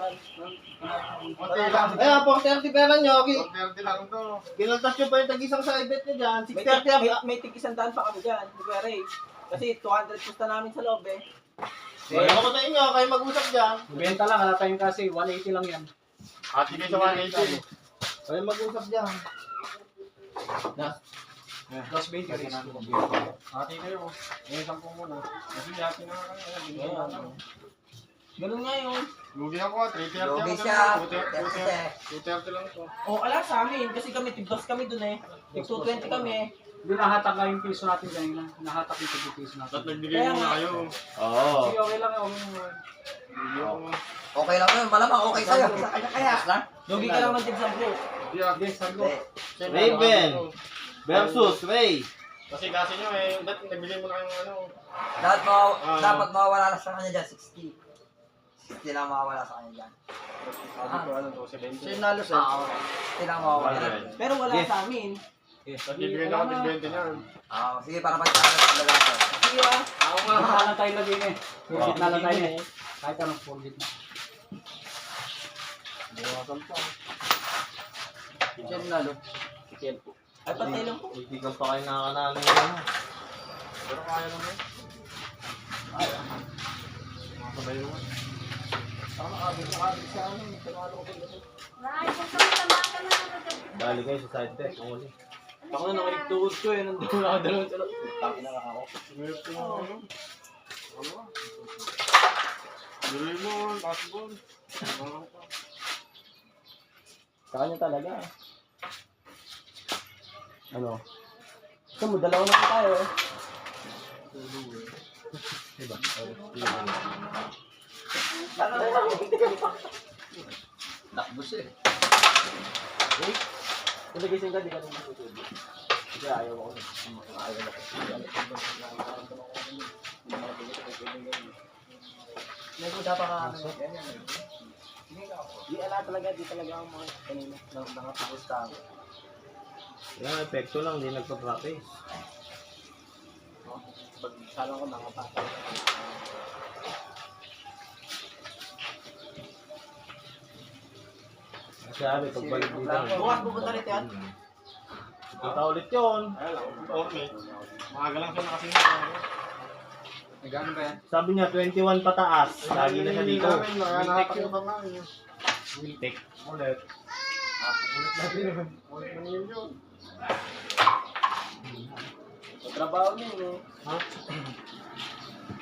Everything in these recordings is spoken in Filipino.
dyan. Ayan, 430 pera nyo. 430 lang to. Kinaltas nyo pa yung tag-isang side bet nyo dyan. 630 May tig-100 pa kami dyan. Di ba, Ray? Kasi 200 pusta namin sa loob eh. Wala ko sa inyo, kayo mag-usap dyan. Benta lang, halatayin kasi 180 lang yan. Ati kayo sa 180. Kayo mag-usap dyan. Plus 20 rin. Ati kayo. Ngayon 10 muna. Kasi ati na kayo. Ganun nga yun. Lugi ako 330 ako. Lugi siya. 230 lang to. O, ala sa amin. Kasi kami, tig-2 kami dun eh. Tig-220 kami eh. Hindi nahatak nga yung piso natin kanina. Nahatak yung piso natin. At nagbigay mo na kayo. Oo. Sige, okay lang yun. Lugi ako. Okay lang yun, malamang okay sa'yo. Sa kanya kaya. Lugi ka lang ng tig-10. Hindi, sago. Raven versus Ray. Kasi nyo eh. Dati nagbigay mo na kayong ano. Dapat mawawala na sa kanya dyan, 60. 60 lang mawawala sa kanya dyan. Sabi ko ano to, 70. Sinalo sir. 60 lang mawawala. Pero wala sa amin. At bibigay na ako ng 20 niyan. Sige, para pagkakalas sa dalawa ko. Sige ah. Gitna lang tayo lagi eh. Gitna lang tayo eh. Kahit anong full gitna. Buwasan pa. Siya nalo. Ay, patay lang po. Hindi ka pa kayo nakakanalo yun. Pero kaya naman. Makasabay naman. Nakakabig sa amin. Tinalo ko pa. Dali kayo sa side bet. Ang uli. Ako na nakilig tuhod ko eh. Nandun ako dalawang salot. Taki na lang ako. Sumilip ko na ano. Ano ba? Doraemon, basketball. Ano pa? Sa kanya talaga. Ano? Gusto mo, dalawa na po tayo eh. Diba? Takbo siya. Kung nagising ka, di ka naman matutulog. Kasi ayaw ako. Ayaw ako. May kuda pa ka kami. Di ala talaga, di talaga ako mga kanina. Nangapusta ako. Yung epekto lang, hindi nagpa-practice. Pag salang ko nakapata. Sabi, pagbalik dito. Bukas pupunta rin yan. Kita ulit yun. Okay. Maaga lang siya nakasing. Nagano ba yan? Sabi niya, 21 pataas. Lagi na siya dito. Nakakalimutan na yun. Wiltek. Ulit. Ulit na din. Ulit na yun. Trabaho niya eh. Ha?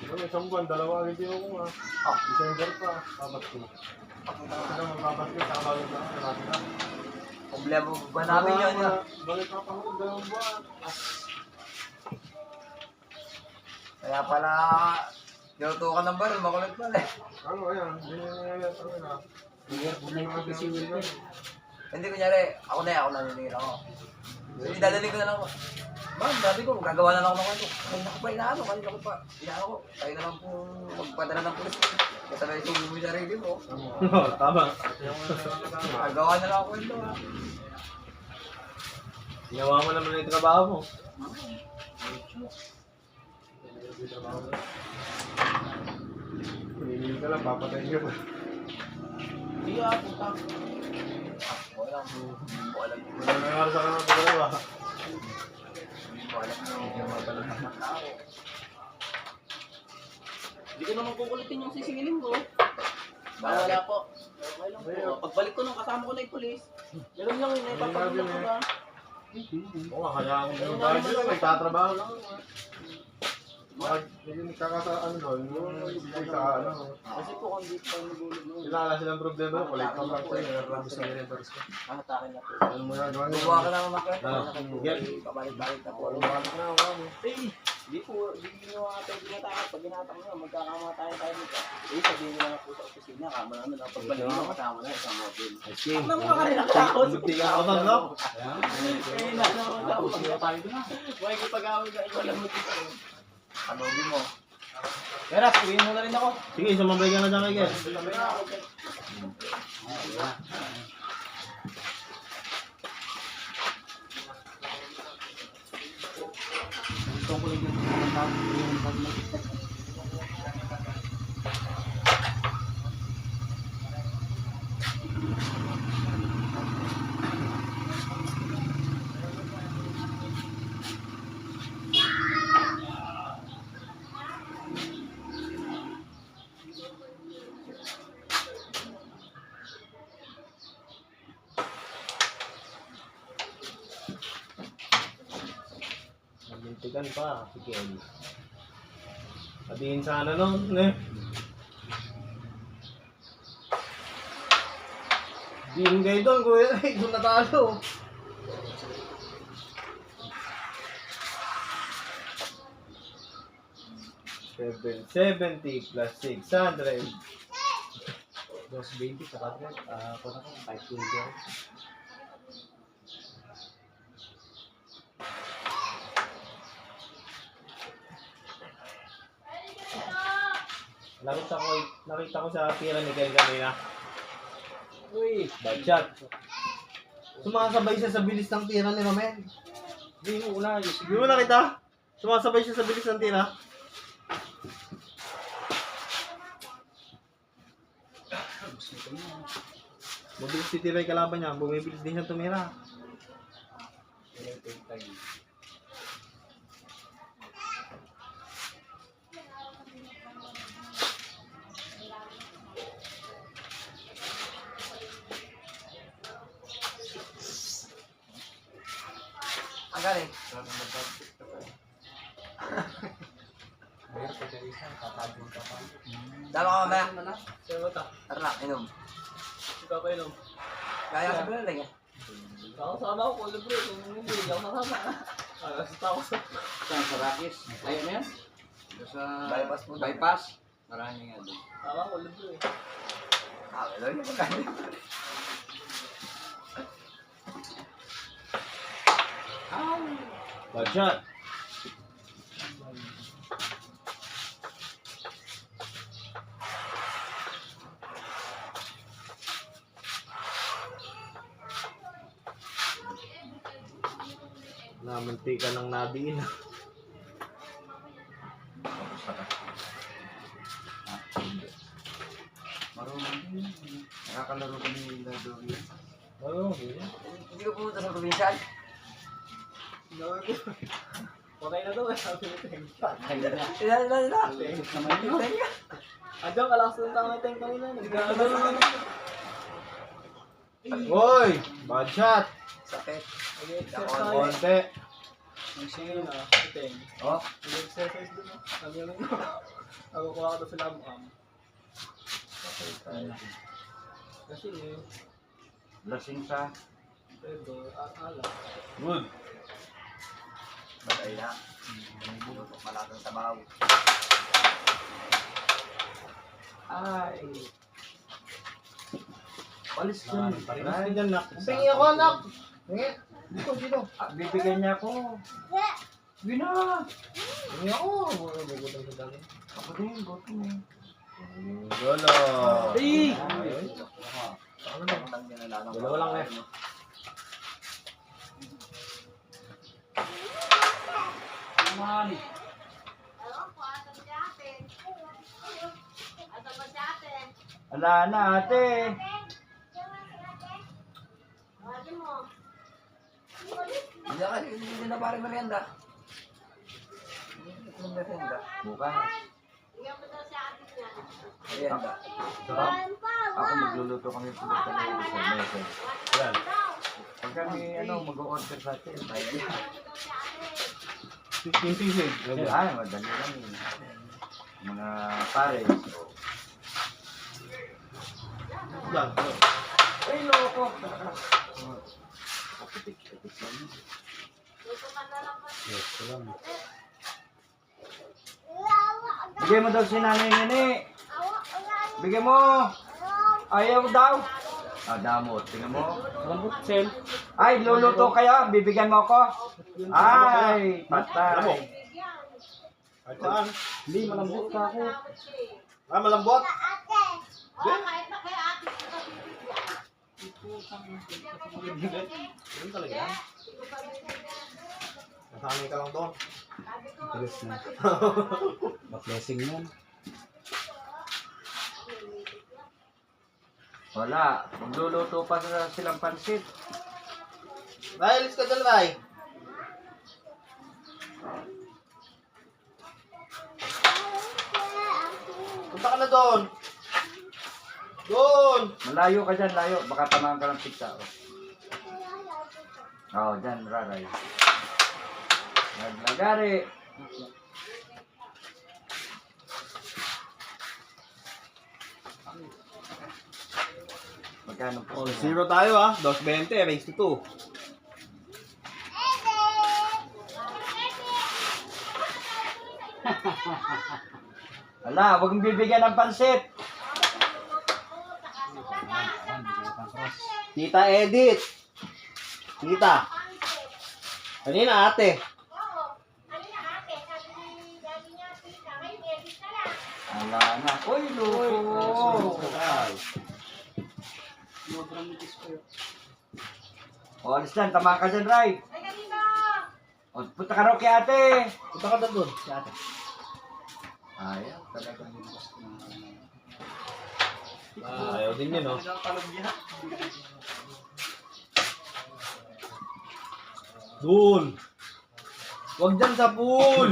Yung isang buwan, dalawa ang hindi ko nga. December pa. Tapat ko. Ano, magpapas ko. Saka balik na. Malaki na. Problema ba namin yun? Balik pa ako. Dalawang buwan. Kaya pala, tinutukan ng baril, makulit pala eh. Ano, ayan. Hindi na. Hindi na kasi Wilmer. Hindi kunyari, ako nanilingin ako. Hindi dadaling ko na lang. Ma'am, dati ko, gagawa na lang ako ng kwento. Kanina ko pa inaano ko. Tayo na lang po magpadala ng pulis. Kasabay ito yung sarili mo. Tama. Gagawa na lang ako kwento ha. Ginawa mo naman yung trabaho mo. Hindi ka lang, papatayin ka pa. Hindi ah, puta. Wala Wala nangyari sa kanang dalawa. Hindi ko naman kukulitin yung sisingilin ko. Wala po. Okay lang po. Pagbalik ko nung kasama ko na yung polis, meron lang yun eh. Papagulong ko ba? Oo nga, kaya ako yung bagay lang, nagtatrabaho lang. Yung nagkakasaan doon, yung ibigay sa ano. Kasi po kung di pa nagulog nun. Wala silang problema, wala itong lang sa'yo. Atakin na po. Ano mo yan, gawin Gumawa ka naman makret. Pabalik-balik na po. Bumalik na ako. Hindi po, hindi nyo nga tayo ginatakot. Pag ginatakot nyo, magkakamatayan tayo dito. Sabihin nyo lang po sa opisina, kama namin ang pagbalik nyo, kasama na isang mobile. Okay. Ano mo ka rin nakatakot? Buti ka ako nun, no? Eh, nasa mo tapos tayo na. Huwag ipag-away ka, ikaw lang dito. Panugin mo. Pero, sabihin mo na rin ako. Sige, sumabay ka na dyan kay Ken. Sabihin na ako. Tungkol yung pag Nagintikan pa, si Kelly. Sabihin sana nun, eh. Bingay doon, kuya. Doon natalo. $770 plus 600. 220 sa kadret. Ako na ko, 520. Nakita ko sa tira ni Ken kanina. Uy! Bad shot. Sumasabay siya sa bilis ng tira ni Romel. Hindi mo una. Hindi mo nakita? Sumasabay siya sa bilis ng tira. Mabilis titira yung kalaban niya. Bumibilis din siya tumira. Ang galing. Dalawa ka mamaya. Sa'yo ba ito? Tara na, inom. Ikaw pa yun. Kaya ka pala lang eh. Sama ako, libre. Kung hindi ako nakama. Alasita ako sa... Saan sa Rakis? Ayun na yan? Sa Bypass mo. bypass. Marami nga doon. Sama ako, libre. Wala yung pagkain. Bad shot. Namantika ng nadiin. Marunong din. Nakakalaro kami ng lado yun. Oo, Hindi ko pumunta sa probinsya. Okay na daw, sabi ni Teng. Kaya na. Ilan. Naman yun. Andiyan, kalakas ng tanga ni Teng kanina. Nagkakaroon. Hoy! Bad shot! Sakit. Nag-exercise tayo. Konti. Ang sige na, Teng. Oh, Nag-exercise doon. Sabi namin, nakukuha ka daw sa labcam. Kasi Lasing sa. pero ala. Good. batay na. Lutok malagang sabaw. Ay. Palis ko. Ay, dyan nak. Pingi ako anak. Pingi. Dito. Bibigyan niya ako. Hindi na. Pingi ako. Bugutang sa dami. Ako din, gutom eh. Golo. Ay! Dalawa lang eh. Naman. Wala na ate. Hindi na parang merienda. Anong merienda? Bukas. Merienda. Sarap. Ako magluluto kami sa mesa. Yan. Pag kami mag-o-order sa atin. 15 sisig. Ay, madali lang yun. Mga pares. Yan. Ay, loko. Yes, salam. Bigay mo daw si Nanay Nene. Bigay mo. Ayaw daw. Damot. Tingnan mo. Lambot, Sel. Ay, luluto kayo. Bibigyan mo ako. Ay, Lamok. patay. At saan? Hindi, malambot ka ako. Ah, malambot? Ganun talaga yan. Nasanay ka lang doon. Tigas na. Ba-blessing yan. Wala. Magluluto pa silang pansit. Ray, alis ka dyan, Ray. Punta ka na doon. Doon. Malayo ka dyan, layo. Baka tamahan ka ng pizza. Oo, dyan, raray. Naglagari. Magkano po? Oh, 0 tayo ah. 2.20 raised to 2. Ala, huwag mong bibigyan ng pansit. Tita Edith. Tita. Kanina ate. Ala na. Uy, loko. O, alis dyan. Tama ka dyan, Ray. O, punta ka raw kay ate. Punta ka na doon. Si ate. Ayaw, talaga. Ayaw din yun, oh. Doon. Huwag dyan sa pool.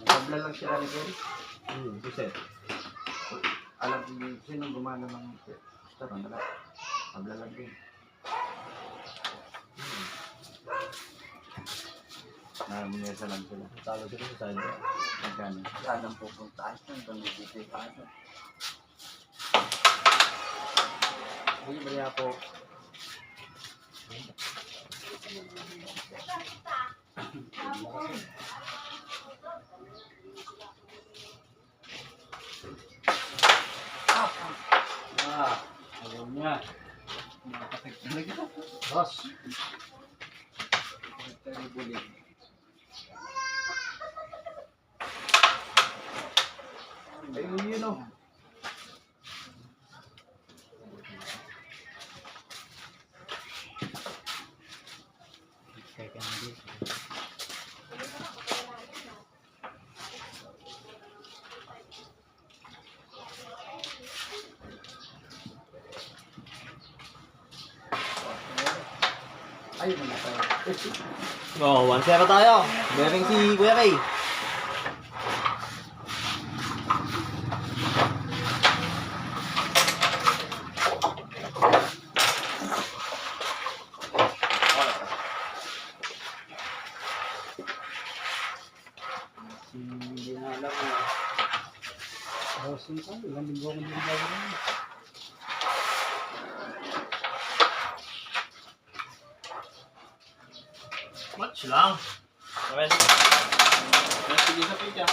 Tabla lang sila ni Gary. Buset. Alam ko sino gumana ng star. Wala. Tabla lang din. Namingesa lang sila. Talo sila sa side. Magkano? Saan ang pupuntahan yun? Doon dito yung kaso. Hindi, mali ako. Ayaw niya. Makatik talaga. Boss. Ayun yun o. Ayun na tayo. Oh, 1-0 tayo. Bering si Kuya Ray. Hindi na alam mo. Bossing ka, ilang linggo akong ginagawa. Match lang. Okay. Sige sa pizza.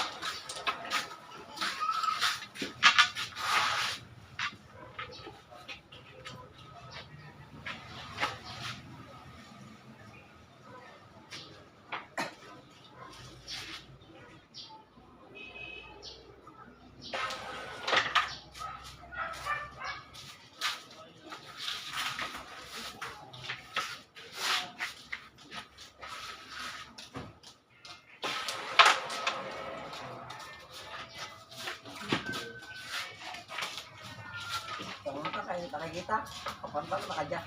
Pumunta kayo, nakikita. Kapantang nakadya.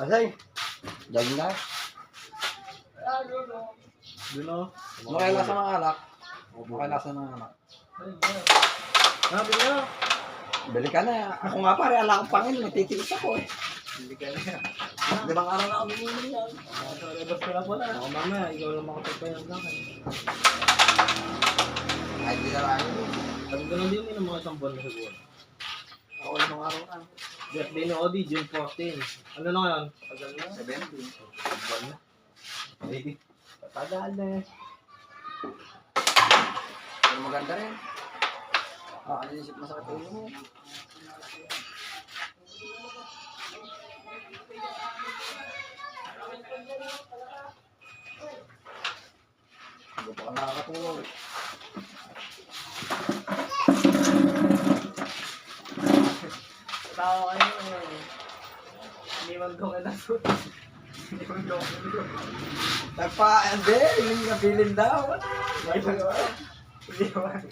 Asay, daging na. Yun o. Makalasa ng anak. Makalasa ng anak. Sabi niya. Bili ka na. Ako nga pare, ala akong pangin. Natitiis ako eh. Hindi ka na. 5 araw na ako bumili yan. Labas ka lang pala. Ako mamaya, ikaw lang makapagpayang sa akin. Kahit di na lang. Sabi ko lang din may mga isang buwan na siguro. Ako 5 araw na. Birthday ni Odi, June 14. Ano na ngayon? Tagal na. 17. Buwan na. Baby. Tagal na eh. Pero maganda rin. Ano isip masakit ulo mo? Hindi pa ka nakakatulog. Tao kayo. Iniwan ko ka na. Iniwan ko ka na. Hindi. Yung nabilin daw. Iniwan.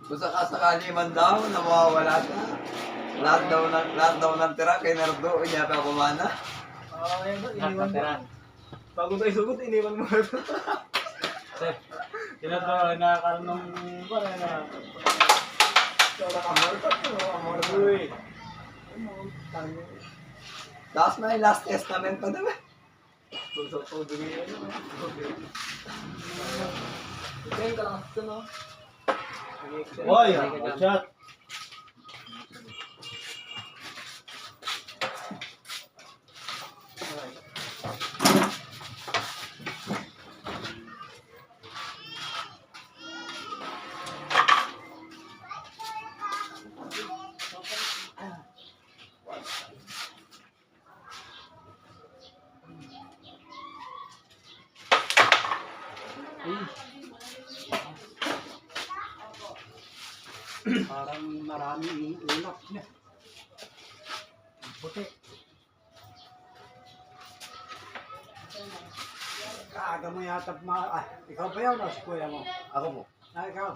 Kung sakasakali man daw, na mawawala ka. Lahat daw ng tira kay Nardo. Kanya pa kumana. Oo, iniwan ko. Bago tayo sugot, iniwan mo. Tinatawag na karoon ng parang na. Uy. Tapos may last testament pa daw. Ikayin ka lang ito, no? Hoy, good shot. Parang maraming ulap niya. Puti. Kaaga mo yata ikaw ba yun o si kuya mo? Ako po. Ikaw.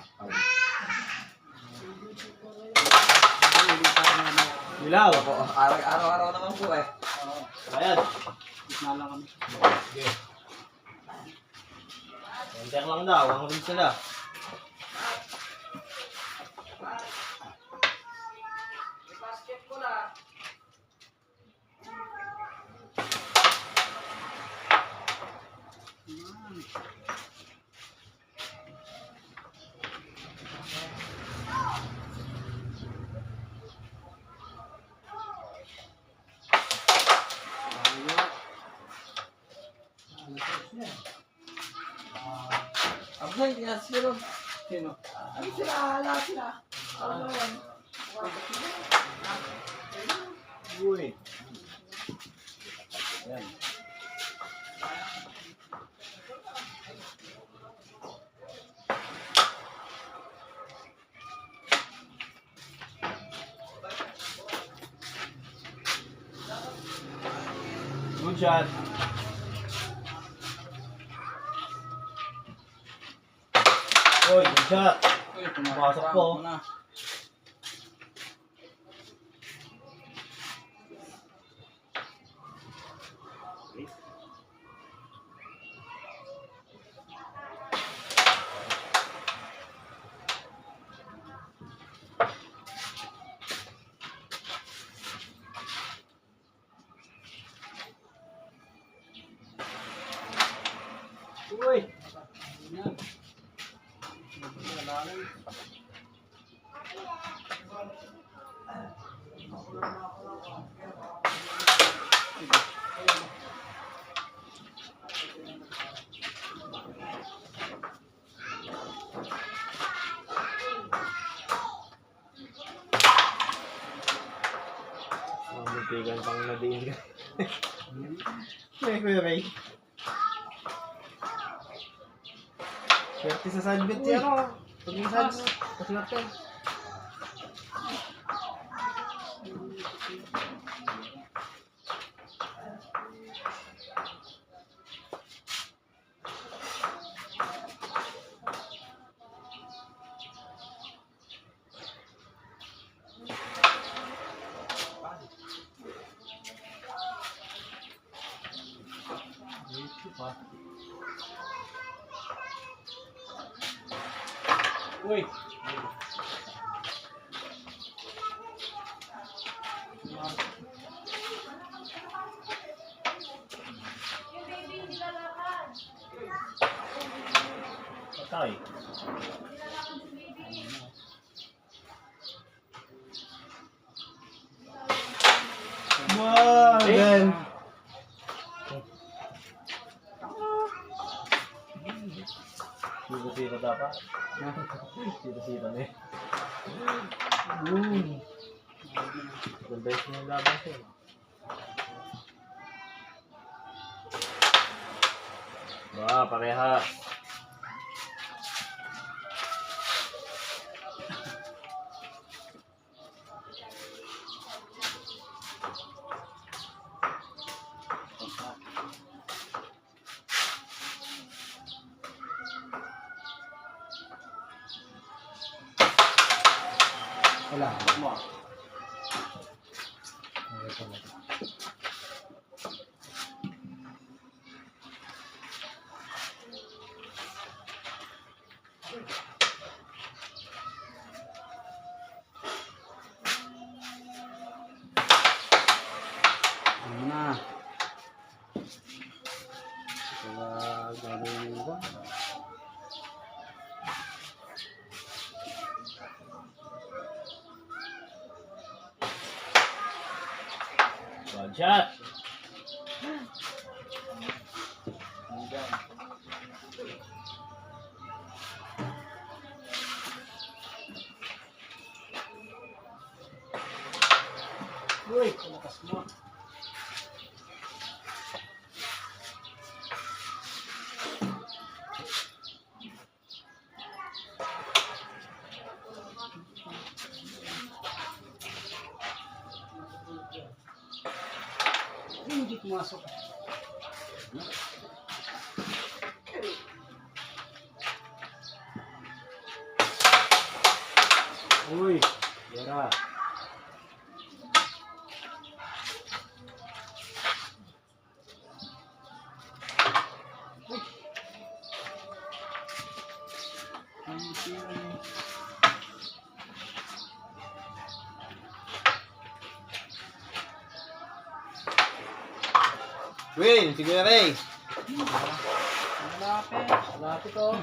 Ilaw. Ako, araw-araw naman po eh. Ayan. Gitna lang kami. Okay. Enter lang daw. Ang rin sila. Absay, hindi na sila. Sino? Ano sila? Lahat sila. Ano yan? Uy. Ayan. Good shot. Uy, good shot. Pasok po. Uy. Muntikan pang nadiin ka. May Kuya Ray. Swerte sa sagbit yan o. Pag yung sags, kaswerte. Uy! Patay. Wow! Again! Sito-sito dapat. Sito-sito na eh. Ganda yung laban siya. Wah, parehas. Wala. Mo. Ano na? Kaya gagawin ko. One shot! Uy, kalakas mo. Hindi pumasok. Uy! Yara! Win! Si Kuya Ray! Malapit. Malapit o.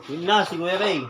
Win na si Kuya Ray.